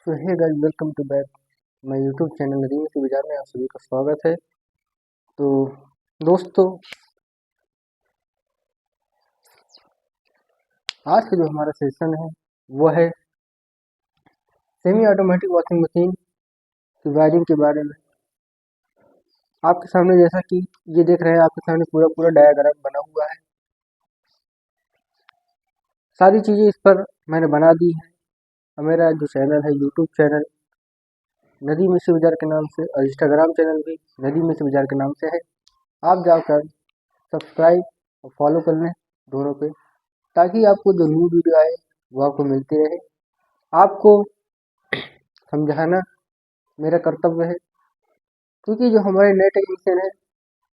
तो hey guys, welcome to back my YouTube channel Nadeem से बाजार में आप सभी का स्वागत है। तो दोस्तों, आज का जो हमारा सेशन है वो है सेमी ऑटोमेटिक वॉशिंग मशीन की वायरिंग के बारे में। आपके सामने जैसा कि ये देख रहे हैं, आपके सामने पूरा पूरा डायग्राम बना हुआ है। सारी चीज़ें इस पर मैंने बना दी हैं। और मेरा जो चैनल है यूट्यूब चैनल नदीम मिश्र बाजार के नाम से, और इंस्टाग्राम चैनल भी नदीम मिश्र बाजार के नाम से है। आप जाकर सब्सक्राइब और फॉलो कर लें दोनों पे, ताकि आपको जो न्यू वीडियो आए वो आपको मिलती रहे। आपको समझाना मेरा कर्तव्य है, क्योंकि जो हमारे नए टेक्नीशियन हैं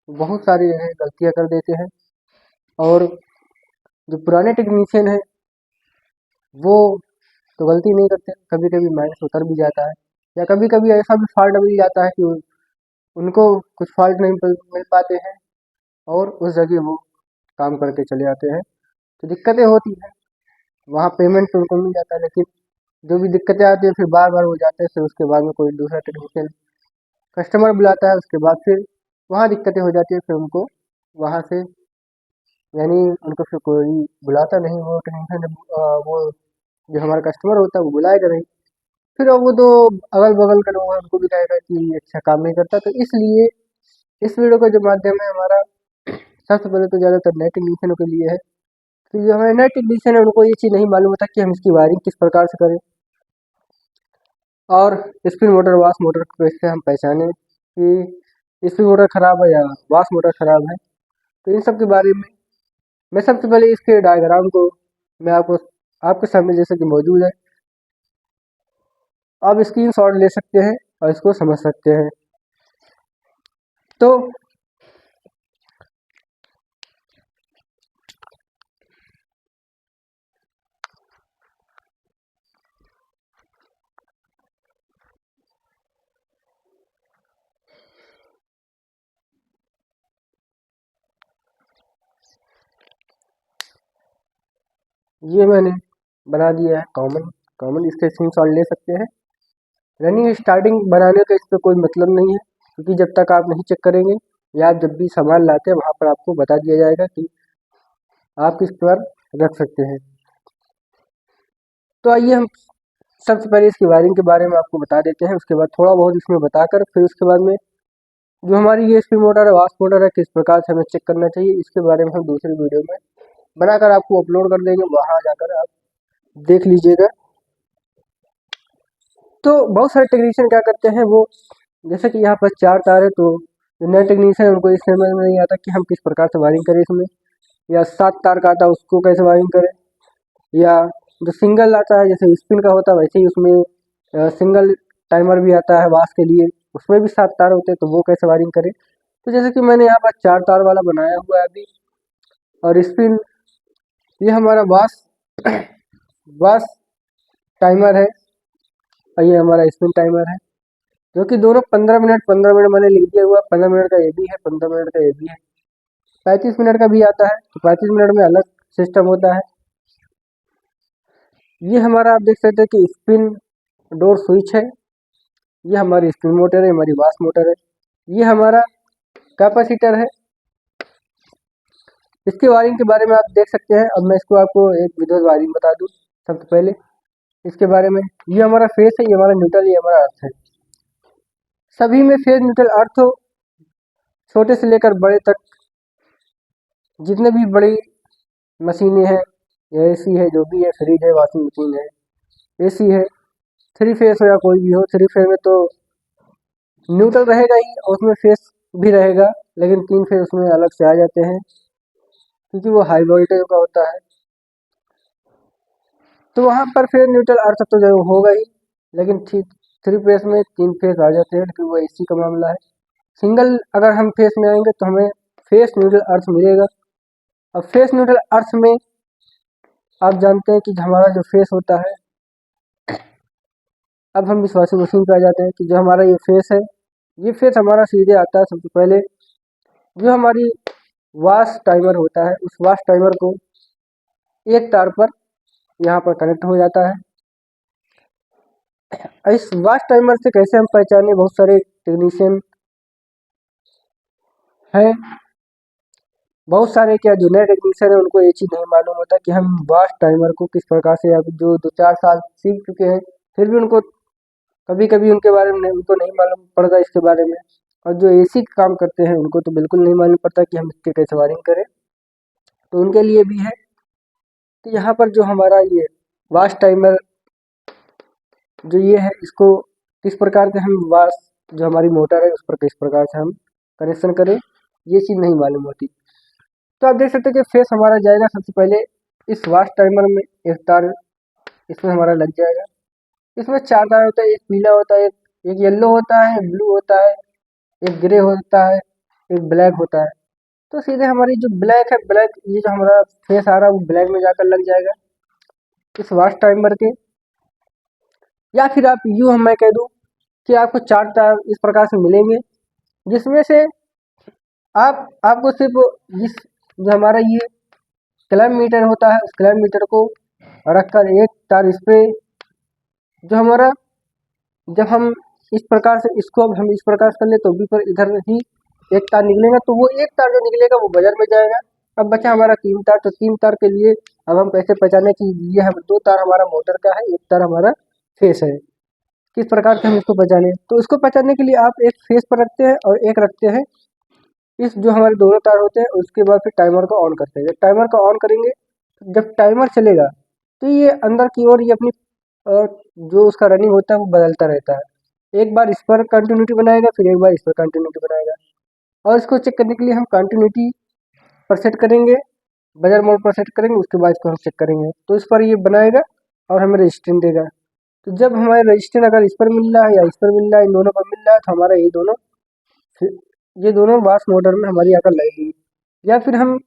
वो बहुत सारी गलतियां कर देते हैं, और जो पुराने टेक्नीशियन हैं वो तो गलती नहीं करते। कभी कभी माइनस उतर भी जाता है, या कभी कभी ऐसा भी फॉल्ट मिल जाता है कि उनको कुछ फॉल्ट नहीं मिल पाते हैं, और उस जगह वो काम करके चले जाते हैं। तो दिक्कतें होती हैं, वहाँ पेमेंट तो उनको मिल जाता है, लेकिन जो भी दिक्कतें आती है फिर बार बार हो जाते हैं। फिर उसके बाद में कोई दूसरा टेक्नीशियन कस्टमर बुलाता है, उसके बाद फिर वहाँ दिक्कतें हो जाती है। फिर उनको वहाँ से, यानी उनको फिर कोई बुलाता नहीं, वो टेक्नीशियन वो जो हमारा कस्टमर होता है वो बुलाएगा नहीं। फिर वो तो अगल बगल का लोग हैं, उनको भी कहेगा कि ये अच्छा काम नहीं करता। तो इसलिए इस वीडियो का जो माध्यम है हमारा, सबसे पहले तो ज़्यादातर नए टेक्नीशियनों के लिए है, कि जो हमारे नए टेक्नीशियन है उनको ये चीज़ नहीं मालूम होता कि हम इसकी वायरिंग किस प्रकार से करें, और स्पिन मोटर वाश मोटर को कैसे हम पहचानें कि स्पिन मोटर ख़राब है या वाश मोटर ख़राब है। तो इन सब के बारे में मैं सबसे पहले इसके डायग्राम को मैं आपको आपके सामने जैसे कि मौजूद है, आप स्क्रीन शॉट ले सकते हैं और इसको समझ सकते हैं। तो ये मैंने बना दिया है कॉमन इसके स्क्रीन शॉट ले सकते हैं। रनिंग स्टार्टिंग बनाने का इस पर कोई मतलब नहीं है, क्योंकि जब तक आप नहीं चेक करेंगे, या आप जब भी सामान लाते हैं वहाँ पर आपको बता दिया जाएगा कि आप किस पर रख सकते हैं। तो आइए हम सबसे पहले इसकी वायरिंग के बारे में आपको बता देते हैं, उसके बाद थोड़ा बहुत इसमें बताकर फिर उसके बाद में जो हमारी ये स्पिन मोटर है, वाश मोटर है, किस प्रकार से हमें चेक करना चाहिए, इसके बारे में हम दूसरी वीडियो में बनाकर आपको अपलोड कर देंगे, वहाँ जाकर आप देख लीजिएगा। तो बहुत सारे टेक्नीशियन क्या करते हैं, वो जैसे कि यहाँ पर 4 तार है, तो जो नए टेक्नीशियन है उनको इस समझ में नहीं आता कि हम किस प्रकार से वायरिंग करें इसमें, या 7 तार का आता है उसको कैसे वायरिंग करें, या जो सिंगल आता है जैसे स्पिन का होता है वैसे ही उसमें सिंगल टाइमर भी आता है वाश के लिए, उसमें भी 7 तार होते हैं, तो वो कैसे वायरिंग करें। तो जैसे कि मैंने यहाँ पर 4 तार वाला बनाया हुआ है अभी। और स्पिन, ये हमारा वाश वाश टाइमर है, और ये हमारा स्पिन टाइमर है, जो कि दोनों 15 मिनट मैंने लिख दिया हुआ। 15 मिनट का ये भी है, 15 मिनट का ये भी है, 35 मिनट का भी आता है। तो 35 मिनट में अलग सिस्टम होता है। ये हमारा आप देख सकते हैं कि स्पिन डोर स्विच है, ये हमारी स्पिन मोटर है, हमारी वाश मोटर है, ये हमारा कैपेसिटर है। इसके वायरिंग के बारे में आप देख सकते हैं। अब मैं इसको आपको एक विधिवत वायरिंग बता दूं। सबसे पहले इसके बारे में, ये हमारा फेस है, ये हमारा न्यूट्रल, ये हमारा अर्थ है। सभी में फेस न्यूट्रल अर्थ हो, छोटे से लेकर बड़े तक, जितने भी बड़ी मशीनें हैं, या एसी है, जो भी है, फ्रिज है, वॉशिंग मशीन है, एसी है, 3 फेस हो या कोई भी हो, 3 फेस में तो न्यूट्रल रहेगा ही, और उसमें फेस भी रहेगा, लेकिन 3 फेस उसमें अलग से आ जाते हैं, क्योंकि वो हाई वोल्टेज का होता है। तो वहाँ पर फेस न्यूट्रल अर्थ तो जरूर होगा ही, लेकिन 3 फेस में 3 फेस आ जाते हैं, लेकिन वो एसी का मामला है। सिंगल अगर हम फेस में आएंगे तो हमें फेस न्यूट्रल अर्थ मिलेगा। अब फेस न्यूट्रल अर्थ में आप जानते हैं कि हमारा जो फेस होता है, अब हम इस वॉशिंग मशीन पे आ जाते हैं कि जो हमारा ये फेस है, ये फेस हमारा सीधे आता है। सबसे पहले जो हमारी वाश टाइमर होता है, उस वाश टाइमर को एक तार पर यहाँ पर कनेक्ट हो जाता है। इस वाच टाइमर से कैसे हम पहचाने, बहुत सारे टेक्नीशियन हैं, बहुत सारे क्या जो नए टेक्नीशियन है उनको ये चीज़ नहीं मालूम होता कि हम वाच टाइमर को किस प्रकार से, अब जो 2-4 साल सीख चुके हैं फिर भी उनको कभी कभी उनके बारे में उनको नहीं मालूम पड़ता इसके बारे में। और जो एसी का काम करते हैं उनको तो बिल्कुल नहीं मालूम पड़ता कि हम इसके कैसे वायरिंग करें, तो उनके लिए भी है। तो यहाँ पर जो हमारा ये वाच टाइमर जो ये है, इसको किस प्रकार से हम वाच जो हमारी मोटर है उस पर किस प्रकार से हम कनेक्शन करें, ये चीज़ नहीं मालूम होती। तो आप देख सकते हैं कि फेस हमारा जाएगा सबसे पहले इस वाच टाइमर में, एक तार इसमें हमारा लग जाएगा। इसमें 4 तार होता है, एक पीला होता है, एक येलो होता है, ब्लू होता है, एक ग्रे होता है, एक ब्लैक होता है। तो सीधे हमारी जो ब्लैक है, ब्लैक ये जो हमारा फेस आ रहा है वो ब्लैक में जाकर लग जाएगा इस वाच टाइमर के। या फिर आप यूँ मैं कह दूँ कि आपको 4 तार इस प्रकार से मिलेंगे, जिसमें से आपको सिर्फ जिस जो हमारा ये क्लैम्प मीटर होता है उस क्लैम्प मीटर को रखकर एक तार इस पे, जो हमारा जब हम इस प्रकार से इसको अब हम इस प्रकार से कर ले तो भी पर इधर ही एक तार निकलेगा, तो वो एक तार जो निकलेगा वो बाजार में जाएगा। अब बचा हमारा 3 तार, तो 3 तार के लिए अब हम कैसे पहचाने कि ये हम 2 तार हमारा मोटर का है, एक तार हमारा फेस है, किस प्रकार से हम इसको पहचाने। तो इसको पहचानने के लिए आप एक फेस पर रखते हैं और एक रखते हैं इस जो हमारे दोनों तार होते हैं, उसके बाद फिर टाइमर को ऑन करते हैं। जब टाइमर को ऑन करेंगे, जब टाइमर चलेगा तो ये अंदर की ओर ये अपनी जो उसका रनिंग होता है वो बदलता रहता है। एक बार इस पर कंटिन्यूटी बनाएगा, फिर एक बार इस पर कंटिन्यूटी बनाएगा, और इसको चेक करने के लिए हम कंटिन्यूटी पर सेट करेंगे, बजर मोड पर सेट करेंगे, उसके बाद इसको हम चेक करेंगे तो इस पर ये बनाएगा और हमें रजिस्टेंस देगा। तो जब हमारे रजिस्टेंस अगर इस पर मिल रहा है या इस पर मिल रहा है, इन दोनों पर मिल रहा है, तो हमारा ये दोनों वाश मोटर में हमारी आकर लगेगी। या फिर हम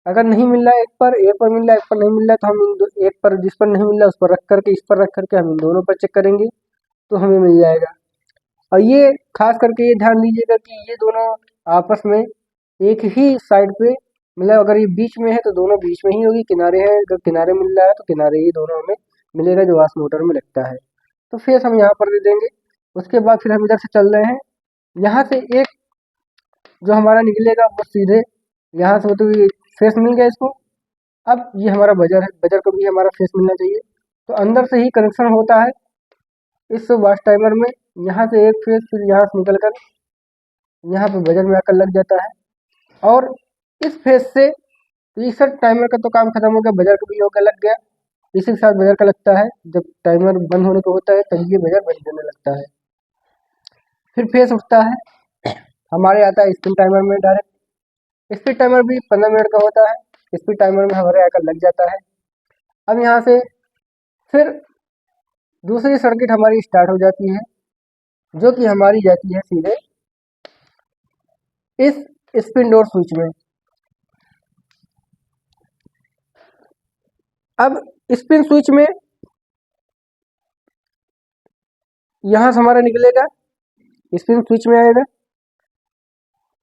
अगर नहीं मिल रहा है, एक पर मिल रहा है, एक पर नहीं मिल रहा है, तो हम एक पर जिस पर नहीं मिल रहा है उस पर रख करके इस पर रख करके हम इन दोनों पर चेक करेंगे तो हमें मिल जाएगा। और ये खास करके ये ध्यान दीजिएगा कि ये दोनों आपस में एक ही साइड पे, मतलब अगर ये बीच में है तो दोनों बीच में ही होगी, किनारे है अगर किनारे मिल रहा है तो किनारे ही दोनों हमें मिलेगा जो वाश मोटर में लगता है। तो फेस हम यहाँ पर दे देंगे। उसके बाद फिर हम इधर से चल रहे हैं, यहाँ से एक जो हमारा निकलेगा वो सीधे यहाँ से, तो ये फेस मिल गया इसको। अब ये हमारा बजर है, बजर को भी हमारा फेस मिलना चाहिए, तो अंदर से ही कनेक्शन होता है इस वॉच टाइमर में। यहाँ से एक फेस फिर यहाँ से निकल कर यहाँ पे बजर में आकर लग जाता है, और इस फेस से तो इस टाइमर का तो काम खत्म हो गया, बजर का भी होकर लग गया। इसी के साथ बजर का लगता है, जब टाइमर बंद होने को होता है तभी ये बजर बंद होने लगता है। फिर फेस उठता है, हमारे आता है स्पिन टाइमर में डायरेक्ट। स्पीड टाइमर भी 15 मिनट का होता है, स्पीड टाइमर में हमारे आकर लग जाता है। अब यहाँ से फिर दूसरी सर्किट हमारी स्टार्ट हो जाती है, जो कि हमारी जाती है सीधे इस स्पिन डोर स्विच में। अब स्पिन स्विच में यहाँ से हमारा निकलेगा, स्पिन स्विच में आएगा,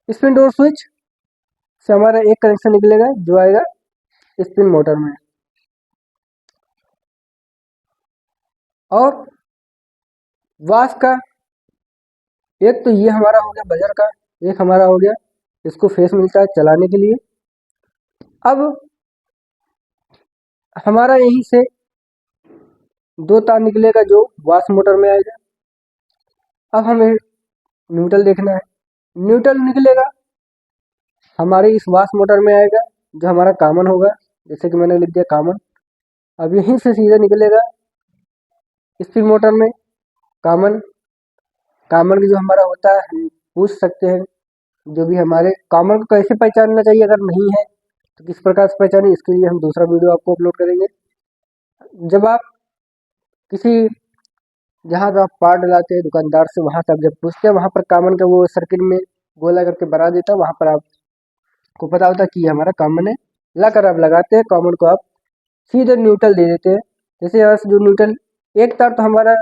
स्पिन डोर स्विच से हमारा एक कनेक्शन निकलेगा जो आएगा स्पिन मोटर में। और वाश का एक तो ये हमारा हो गया बजर का, एक हमारा हो गया इसको फेस मिलता है चलाने के लिए। अब हमारा यहीं से 2 तार निकलेगा जो वाश मोटर में आएगा। अब हमें न्यूट्रल देखना है, न्यूट्रल निकलेगा हमारे इस वाश मोटर में आएगा जो हमारा कॉमन होगा, जैसे कि मैंने लिख दिया कॉमन। अब यहीं से सीधा निकलेगा स्पिन मोटर में कॉमन। कॉमन जो हमारा होता है हम पूछ सकते हैं, जो भी हमारे कॉमन को कैसे पहचानना चाहिए, अगर नहीं है तो किस प्रकार से पहचाने, इसके लिए हम दूसरा वीडियो आपको अपलोड करेंगे। जब आप किसी जहाँ पे आप पार्ट डलाते हैं दुकानदार से, वहाँ से आप जब पूछते हैं वहाँ पर कॉमन का वो सर्किट में गोला करके बना देता है, वहाँ पर आपको पता होता है कि ये हमारा कॉमन है। लाकर आप लगाते हैं कॉमन को, आप सीधे न्यूट्रल दे देते हैं। जैसे यहाँ से जो न्यूट्रल एक तार तो हमारा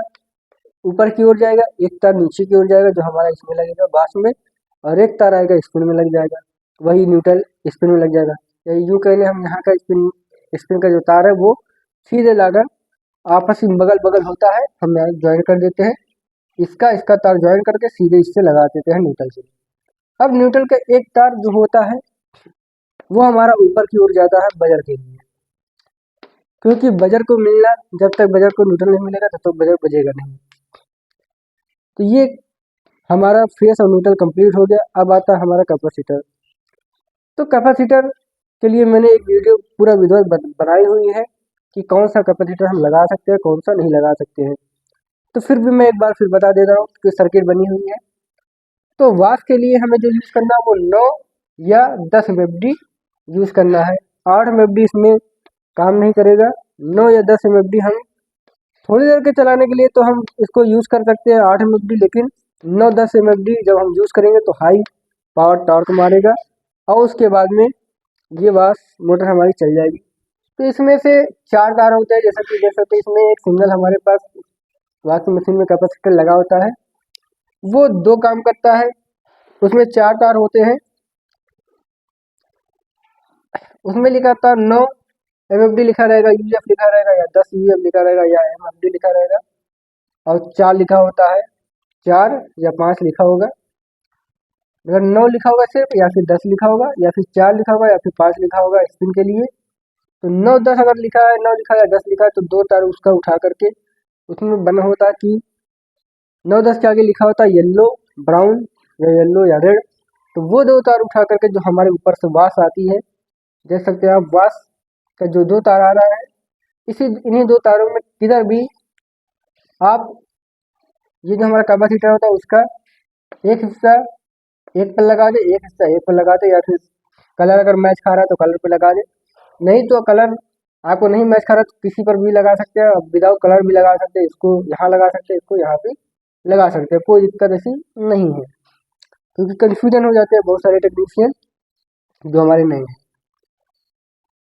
ऊपर की ओर जाएगा, एक तार नीचे की ओर जाएगा जो हमारा इसमें लगेगा बास में, और एक तार आएगा स्पिन में लग जाएगा, वही न्यूट्रल स्पिन में लग जाएगा। या यूँ कह लें हम यहाँ का स्पिन का जो तार है वो सीधे लाकर आपस में बगल बगल होता है, हम यहाँ ज्वाइन कर देते हैं। इसका तार ज्वाइन करके सीधे इससे लगा देते हैं न्यूट्रल से। अब न्यूट्रल का एक तार जो होता है वो हमारा ऊपर की ओर जाता है बजर के लिए, क्योंकि बजर को मिलना, जब तक बजर को न्यूट्रल नहीं मिलेगा तब तक बजर बजेगा नहीं। तो ये हमारा फेस और न्यूट्रल कंप्लीट हो गया। अब आता है हमारा कैपेसिटर। तो कैपेसिटर के लिए मैंने एक वीडियो पूरा वीडियो बनाई हुई है कि कौन सा कैपेसिटर हम लगा सकते हैं, कौन सा नहीं लगा सकते हैं। तो फिर भी मैं एक बार फिर बता दे रहा हूँ कि सर्किट बनी हुई है। तो वास के लिए हमें जो यूज़ करना है वो 9 या 10 एमएफडी यूज़ करना है। 8 एमएफडी इसमें काम नहीं करेगा। 9 या 10 एमएफडी हम थोड़ी देर के चलाने के लिए तो हम इसको यूज़ कर सकते हैं 8 एमएफडी, लेकिन 9-10 एमएफडी जब हम यूज़ करेंगे तो हाई पावर टॉर्क मारेगा और उसके बाद में ये वास मोटर हमारी चल जाएगी। तो इसमें से 4 तार होते हैं, जैसा कि देख सकते हैं इसमें एक सिंगल हमारे पास वॉशिंग मशीन में कैपेसिटर लगा होता है, वो 2 काम करता है। उसमें 4 तार होते हैं, उसमें लिखा था 9 एमएफडी लिखा रहेगा, यूएफ लिखा रहेगा, या 10 यूएफ लिखा रहेगा, या एमएफडी लिखा रहेगा, और 4 लिखा होता है, 4 या 5 लिखा होगा। अगर 9 लिखा होगा सिर्फ, या फिर 10 लिखा होगा, या फिर 4 लिखा होगा, या फिर 5 लिखा होगा स्पिन के लिए। तो 9-10 अगर लिखा है, 9 लिखा है या 10 लिखा है, तो 2 तार उसका उठा करके उसमें बना होता है कि 9-10 के आगे लिखा होता है येलो ब्राउन या येलो या रेड। तो वो 2 तार उठा करके जो हमारे ऊपर से वास आती है, देख सकते हैं आप वास का जो 2 तार आ रहा है, इन्हीं 2 तारों में किधर भी आप ये जो हमारा कैपेसिटर होता है उसका एक हिस्सा एक पर लगा दे, एक हिस्सा एक पर लगा दे, या फिर कलर अगर मैच खा रहा है तो कलर पे लगा दे। नहीं तो कलर आपको नहीं मैच खा रहा तो किसी पर भी लगा सकते हैं, विदाउट कलर भी लगा सकते हैं। इसको यहाँ लगा सकते हैं, इसको यहाँ पे लगा सकते हैं, कोई दिक्कत ऐसी नहीं है, क्योंकि कन्फ्यूजन हो जाते हैं बहुत सारे टेक्नीशियन जो हमारे नहीं हैं।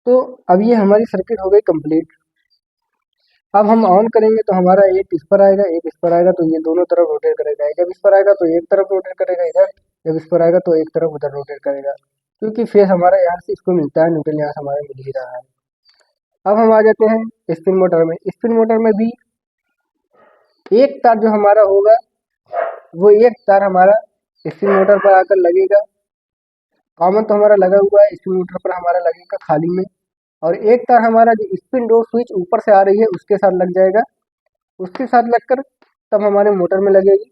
तो अब ये हमारी सर्किट हो गई कंप्लीट। अब हम ऑन करेंगे तो हमारा एक इस पर आएगा, एक इस पर आएगा, तो ये दोनों तरफ रोटेट करेगा। जब इस पर आएगा तो एक तरफ रोटेट करेगा इधर, जब इस पर आएगा तो एक तरफ उधर रोटेट करेगा, क्योंकि फेस हमारा यहाँ से इसको मिलता है, न्यूट्रल यहाँ से हमारा मिल ही रहा है। अब हम आ जाते हैं स्पिन मोटर में। स्पिन मोटर में भी एक तार जो हमारा होगा वो एक तार हमारा स्पिन मोटर पर आकर लगेगा। कॉमन तो हमारा लगा हुआ है, स्पिन मोटर पर हमारा लगेगा खाली में, और एक तार हमारा जो स्पिन डोर स्विच ऊपर से आ रही है उसके साथ लग जाएगा। उसके साथ लगकर तब हमारे मोटर में लगेगी,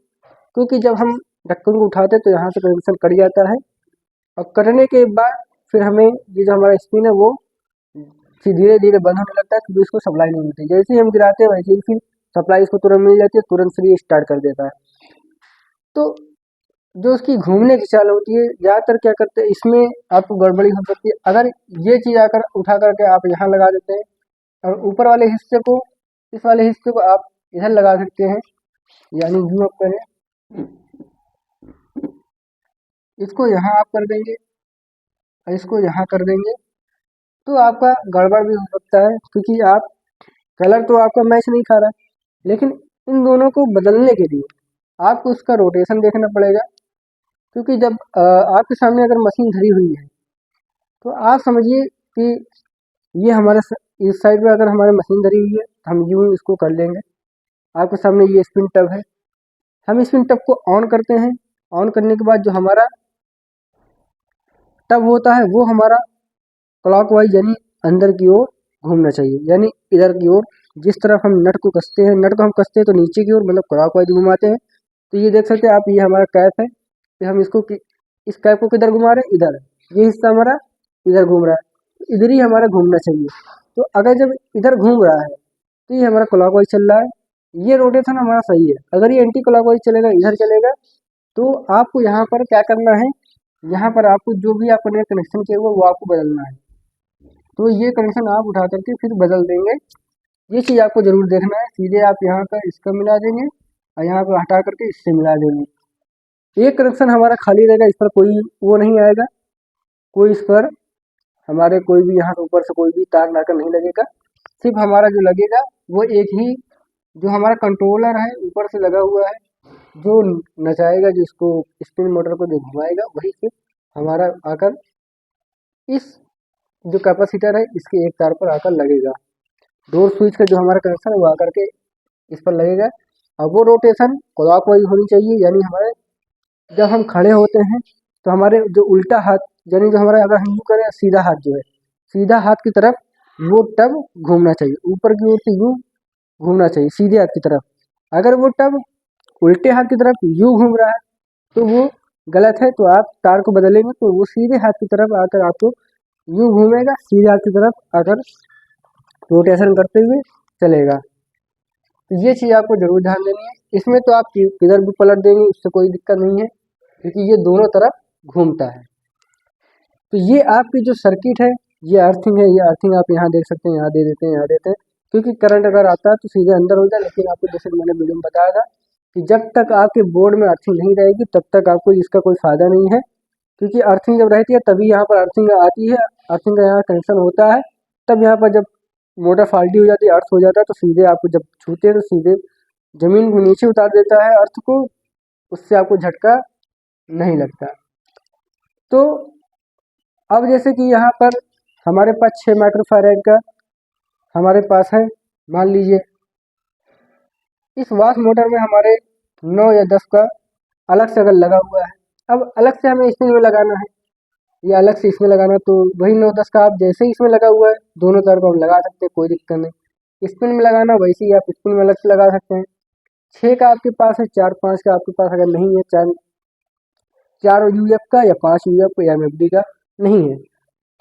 क्योंकि जब हम ढक्कन को उठाते तो यहाँ से कनेक्शन कट जाता है, और कटने के बाद फिर हमें ये जो हमारा स्पिन है वो फिर धीरे धीरे बंद होने लगता है, क्योंकि इसको सप्लाई नहीं मिलती। जैसे ही हम गिराते हैं वैसे ही फिर सप्लाई इसको तुरंत मिल जाती है, तुरंत से ये स्टार्ट कर देता है। तो जो उसकी घूमने की चाल होती है, ज़्यादातर क्या करते हैं इसमें आपको गड़बड़ी हो सकती है। अगर ये चीज़ आकर उठा करके आप यहाँ लगा देते हैं, और ऊपर वाले हिस्से को, इस वाले हिस्से को आप इधर लगा सकते हैं, यानी जूम अप करें, इसको यहाँ आप कर देंगे और इसको यहाँ कर देंगे, तो आपका गड़बड़ भी हो सकता है, क्योंकि आप कलर तो आपका मैच नहीं खा रहा, लेकिन इन दोनों को बदलने के लिए आपको उसका रोटेशन देखना पड़ेगा। क्योंकि जब आपके सामने अगर मशीन धरी हुई है तो आप समझिए कि ये हमारे इस साइड पे अगर हमारी मशीन धरी हुई है तो हम यूँ इसको कर लेंगे। आपके सामने ये स्पिन टब है, हम स्पिन टब को ऑन करते हैं। ऑन करने के बाद जो हमारा टब होता है वो हमारा क्लॉकवाइज यानी अंदर की ओर घूमना चाहिए, यानी इधर की ओर। जिस तरफ हम नट को कसते हैं, नट को हम कसते हैं तो नीचे की ओर, मतलब क्लॉकवाइज घुमाते हैं। तो ये देख सकते हैं आप, ये हमारा कैप है, फिर हम इसको इस कैप को किधर घुमा रहे हैं, इधर। ये हिस्सा हमारा इधर घूम रहा है, तो इधर ही हमारा घूमना चाहिए। तो अगर जब इधर घूम रहा है तो ये हमारा क्लॉकवाइज चल रहा है, ये रोटेशन हमारा सही है। अगर ये एंटी क्लॉकवाइज चलेगा, इधर चलेगा, तो आपको यहाँ पर क्या करना है, यहाँ पर आपको जो भी आपने कनेक्शन किया हुआ वो आपको बदलना है। तो ये कनेक्शन आप उठा करके फिर बदल देंगे। ये चीज़ आपको ज़रूर देखना है। सीधे आप यहाँ पर इसका मिला देंगे और यहाँ पर हटा करके इससे मिला देंगे। एक कनेक्शन हमारा खाली रहेगा, इस पर कोई वो नहीं आएगा, कोई इस पर हमारे कोई भी यहाँ से ऊपर से कोई भी तार लाकर नहीं लगेगा। सिर्फ हमारा जो लगेगा वो एक ही जो हमारा कंट्रोलर है ऊपर से लगा हुआ है, जो नचाएगा, जिसको स्पिन मोटर को जो घुमाएगा, वही सिर्फ हमारा आकर इस जो कैपेसिटर है इसके एक तार पर आकर लगेगा। डोर स्विच का जो हमारा कनेक्शन है वो आकर के इस पर लगेगा। और वो रोटेशन क्लॉकवाइज होनी चाहिए, यानी हमारे जब हम खड़े होते हैं तो हमारे जो उल्टा हाथ, यानी जो हमारा अगर हम यूँ करें सीधा हाथ जो है, सीधा हाथ की तरफ वो टब घूमना चाहिए, ऊपर की ओर से यूँ घूमना चाहिए सीधे हाथ की तरफ। अगर वो टब उल्टे हाथ की तरफ यूँ घूम रहा है तो वो गलत है, तो आप तार को बदलेंगे तो वो सीधे हाथ की तरफ आकर आपको यूँ घूमेगा, सीधे हाथ की तरफ आकर रोटेशन करते हुए चलेगा। तो ये चीज़ आपको जरूर ध्यान देनी है। इसमें तो आप किधर भी पलट देंगे उससे कोई दिक्कत नहीं है, क्योंकि ये दोनों तरफ घूमता है। तो ये आपकी जो सर्किट है, ये अर्थिंग है, ये अर्थिंग आप यहाँ देख सकते हैं, यहाँ दे देते हैं, यहाँ देते हैं, क्योंकि करंट अगर आता है तो सीधे अंदर हो जाए। लेकिन आपको जैसे मैंने वीडियो में बताया था कि जब तक आपके बोर्ड में अर्थिंग नहीं रहेगी तब तक आपको इसका कोई फ़ायदा नहीं है, क्योंकि अर्थिंग जब रहती है तभी यहाँ पर अर्थिंग आती है, अर्थिंग का यहाँ कनेक्शन होता है। तब यहाँ पर जब मोटर फाल्टी हो जाती है, अर्थ हो जाता है, तो सीधे आपको जब छूते हैं तो सीधे ज़मीन को नीचे उतार देता है अर्थ को, उससे आपको झटका नहीं लगता। तो अब जैसे कि यहाँ पर हमारे पास 6 माइक्रोफैराड का हमारे पास है, मान लीजिए इस वाश मोटर में हमारे 9 या 10 का अलग से अगर लगा हुआ है। अब अलग से हमें स्पिन में लगाना है या अलग से इसमें लगाना, तो वही 9-10 का आप जैसे ही इसमें लगा हुआ है दोनों तरफ हम लगा सकते हैं, कोई दिक्कत नहीं। स्पिन में लगाना वैसे ही आप स्पिन में अलग से लगा सकते हैं। 6 का आपके पास है, 4-5 का आपके पास अगर नहीं है, 4 यूएफ का या 5 यूएफ का या एमएफडी का नहीं है,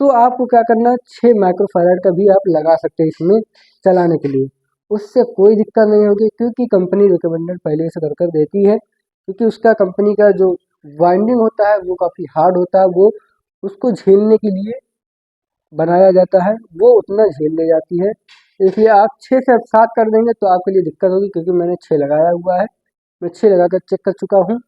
तो आपको क्या करना है, 6 माइक्रोफैराड का भी आप लगा सकते हैं इसमें चलाने के लिए। उससे कोई दिक्कत नहीं होगी, क्योंकि कंपनी रिकमेंडेड पहले से कर देती है, क्योंकि उसका कंपनी का जो वाइंडिंग होता है वो काफ़ी हार्ड होता है, वो उसको झेलने के लिए बनाया जाता है, वो उतना झेल ले जाती है। इसलिए आप 6 से 7 कर देंगे तो आपके लिए दिक्कत होगी, क्योंकि मैंने 6 लगाया हुआ है, मैं 6 लगा कर चेक कर चुका हूँ।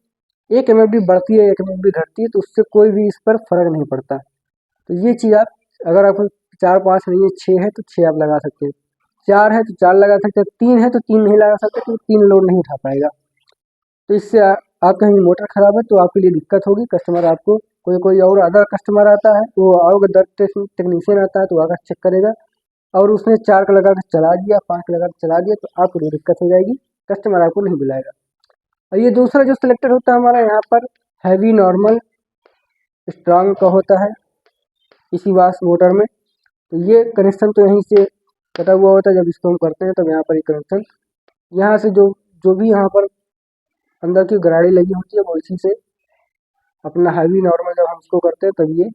एक एमएफडी बढ़ती है, एक एमएफडी घटती है, तो उससे कोई भी इस पर फ़र्क नहीं पड़ता। तो ये चीज़ आप, अगर आपको 4-5 नहीं है, 6 है तो 6 आप लगा सकते हैं, 4 है तो 4 लगा सकते हैं, 3 है तो 3 नहीं लगा सकते, क्योंकि 3 लोड नहीं उठा पाएगा। तो इससे आप कहीं मोटर ख़राब है तो आपके लिए दिक्कत होगी। कस्टमर आपको कोई और अदर कस्टमर आता है, वो और अदर टेक्नीशियन आता है तो आकर चेक करेगा, और उसने 4 का लगा कर चला दिया, 5 का लगा कर चला दिया, तो आपको दिक्कत हो जाएगी, कस्टमर आपको नहीं बुलाएगा। और ये दूसरा जो सिलेक्टर होता है हमारा यहाँ पर, हैवी, नॉर्मल, स्ट्रांग का होता है इसी वाश मोटर में। तो ये कनेक्शन तो यहीं से कटा हुआ होता है, जब इसको हम करते हैं तब यहाँ पर ये कनेक्शन, यहाँ से जो जो भी यहाँ पर अंदर की गराड़ी लगी होती है वो इसी से अपना हैवी, नॉर्मल जब हम इसको करते हैं तब ये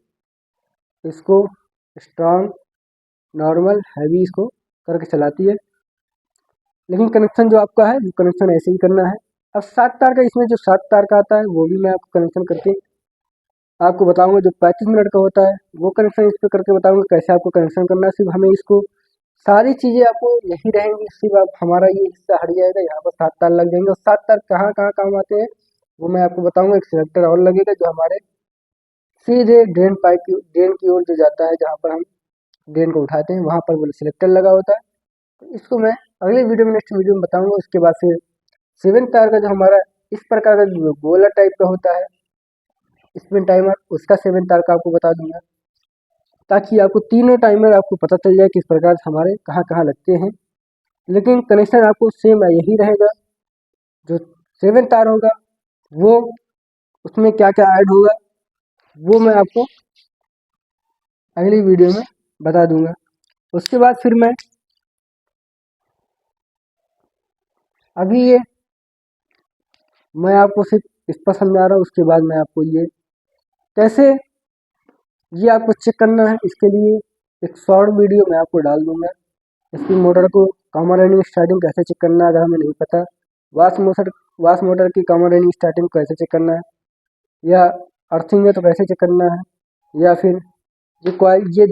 इसको स्ट्रांग, नॉर्मल, हैवी इसको करके चलाती है। लेकिन कनेक्शन जो आपका है वो कनेक्शन ऐसे ही करना है। अब 7 तार का, इसमें जो 7 तार का आता है वो भी मैं आपको कनेक्शन करके आपको बताऊंगा। जो 35 मिनट का होता है वो कनेक्शन इस पर करके बताऊंगा कैसे आपको कनेक्शन करना है। सिर्फ हमें इसको सारी चीज़ें आपको यही रहेंगी, सिर्फ आप हमारा ये हिस्सा हट जाएगा, यहाँ पर 7 तार लग जाएंगे। और 7 तार कहाँ कहाँ काम आते हैं वो मैं आपको बताऊंगा। एक सिलेक्टर और लगेगा जो हमारे सीधे ड्रेन की ओर जो जाता है, जहाँ पर हम ड्रेन को उठाते हैं वहाँ पर वो सिलेक्टर लगा होता है। तो इसको मैं अगले वीडियो में, नेक्स्ट वीडियो में बताऊंगा। उसके बाद फिर 7 तार का जो हमारा इस प्रकार का जो गोला टाइप का होता है स्पिन टाइमर, उसका 7 तार का आपको बता दूंगा, ताकि आपको तीनों टाइमर आपको पता चल जाए किस प्रकार से हमारे कहाँ कहाँ लगते हैं। लेकिन कनेक्शन आपको सेम यही रहेगा। जो 7 तार होगा वो, उसमें क्या क्या ऐड होगा वो मैं आपको अगली वीडियो में बता दूंगा। उसके बाद फिर अभी मैं आपको सिर्फ इस पर समझा रहा हूँ। उसके बाद मैं आपको ये कैसे ये आपको चेक करना है, इसके लिए एक शॉर्ट वीडियो मैं आपको डाल दूंगा। इसकी मोटर को कॉमन रनिंग स्टार्टिंग कैसे चेक करना है, अगर हमें नहीं पता, वाश मोटर की कॉमन रनिंग स्टार्टिंग कैसे चेक करना है, या अर्थिंग है तो कैसे चेक करना है, या फिर ये कॉइल ये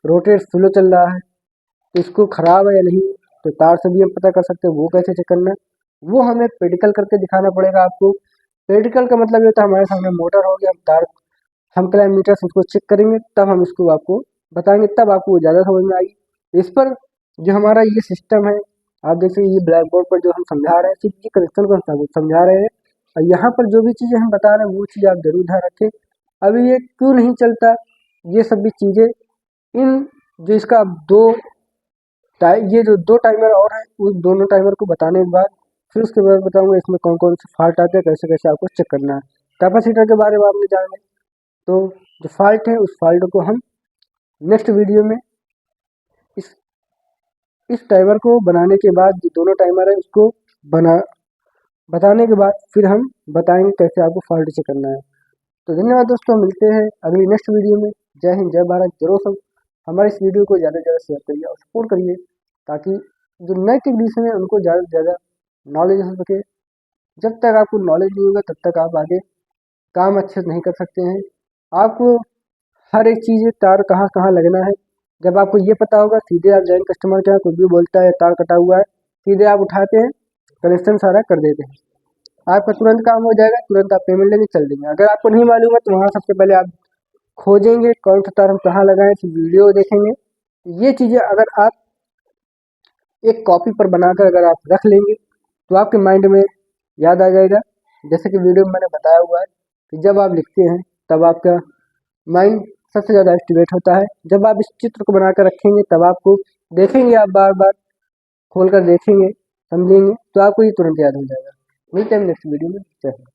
रोटेट स्लो चल रहा है तो इसको ख़राब है या नहीं, तो तार से भी हम पता कर सकते हैं, वो कैसे चेक करना है, वो हमें प्रैक्टिकल करके दिखाना पड़ेगा आपको। प्रैक्टिकल का मतलब ये होता है हमारे सामने मोटर होगी, हम क्लैम मीटर से उसको चेक करेंगे, तब हम इसको आपको बताएंगे, तब आपको ज़्यादा समझ में आएगी। इस पर जो हमारा ये सिस्टम है, आप देख सकते हैं ये ब्लैक बोर्ड पर जो हम समझा रहे हैं सिर्फ ये कनेक्शन को हम समझा रहे हैं, और यहाँ पर जो भी चीज़ें हम बता रहे हैं वो चीज़ आप ज़रूर ध्यान रखें। अभी ये क्यों नहीं चलता, ये सब भी चीज़ें इन जो इसका दो ये जो 2 टाइमर और हैं उस दोनों टाइमर को बताने के बाद फिर उसके बाद बताऊंगा इसमें कौन कौन से फॉल्ट आते हैं, कैसे कैसे आपको चेक करना है। कैपेसिटर के बारे में आपने जाना है, तो जो फॉल्ट है उस फॉल्ट को हम नेक्स्ट वीडियो में इस इस टाइमर को बनाने के बाद जो दोनों टाइमर है उसको बताने के बाद फिर हम बताएंगे कैसे आपको फॉल्ट चेक करना है। तो धन्यवाद दोस्तों, मिलते हैं अगली नेक्स्ट वीडियो में। जय हिंद, जय भारत। जरूर सब हमारे इस वीडियो को ज़्यादा से ज़्यादा शेयर करिए और सपोर्ट करिए, ताकि जो नए टेक्नीशियन है उनको ज़्यादा से ज़्यादा नॉलेज हो सके। जब तक आपको नॉलेज नहीं होगा तब तक आप आगे काम अच्छे से नहीं कर सकते हैं। आपको हर एक चीज़ तार कहाँ कहाँ लगना है, जब आपको ये पता होगा सीधे आप जाएंगे कस्टमर के यहाँ, कुछ भी बोलता है तार कटा हुआ है, सीधे आप उठाते हैं, कनेक्शन सारा कर देते हैं, आपका तुरंत काम हो जाएगा, तुरंत आप पेमेंट लेंगे, चल देंगे। अगर आपको नहीं मालूम है तो वहाँ सबसे पहले आप खोजेंगे कौन सा तार हम कहाँ लगाएं, फिर वीडियो देखेंगे। ये चीज़ें अगर आप एक कॉपी पर बनाकर अगर आप रख लेंगे तो आपके माइंड में याद आ जाएगा। जैसे कि वीडियो में मैंने बताया हुआ है कि जब आप लिखते हैं तब आपका माइंड सबसे ज़्यादा एक्टिवेट होता है। जब आप इस चित्र को बनाकर रखेंगे तब आपको देखेंगे, आप बार बार खोल कर देखेंगे, समझेंगे, तो आपको ये तुरंत याद हो जाएगा। मिलते हैं नेक्स्ट वीडियो में। जय हिंद।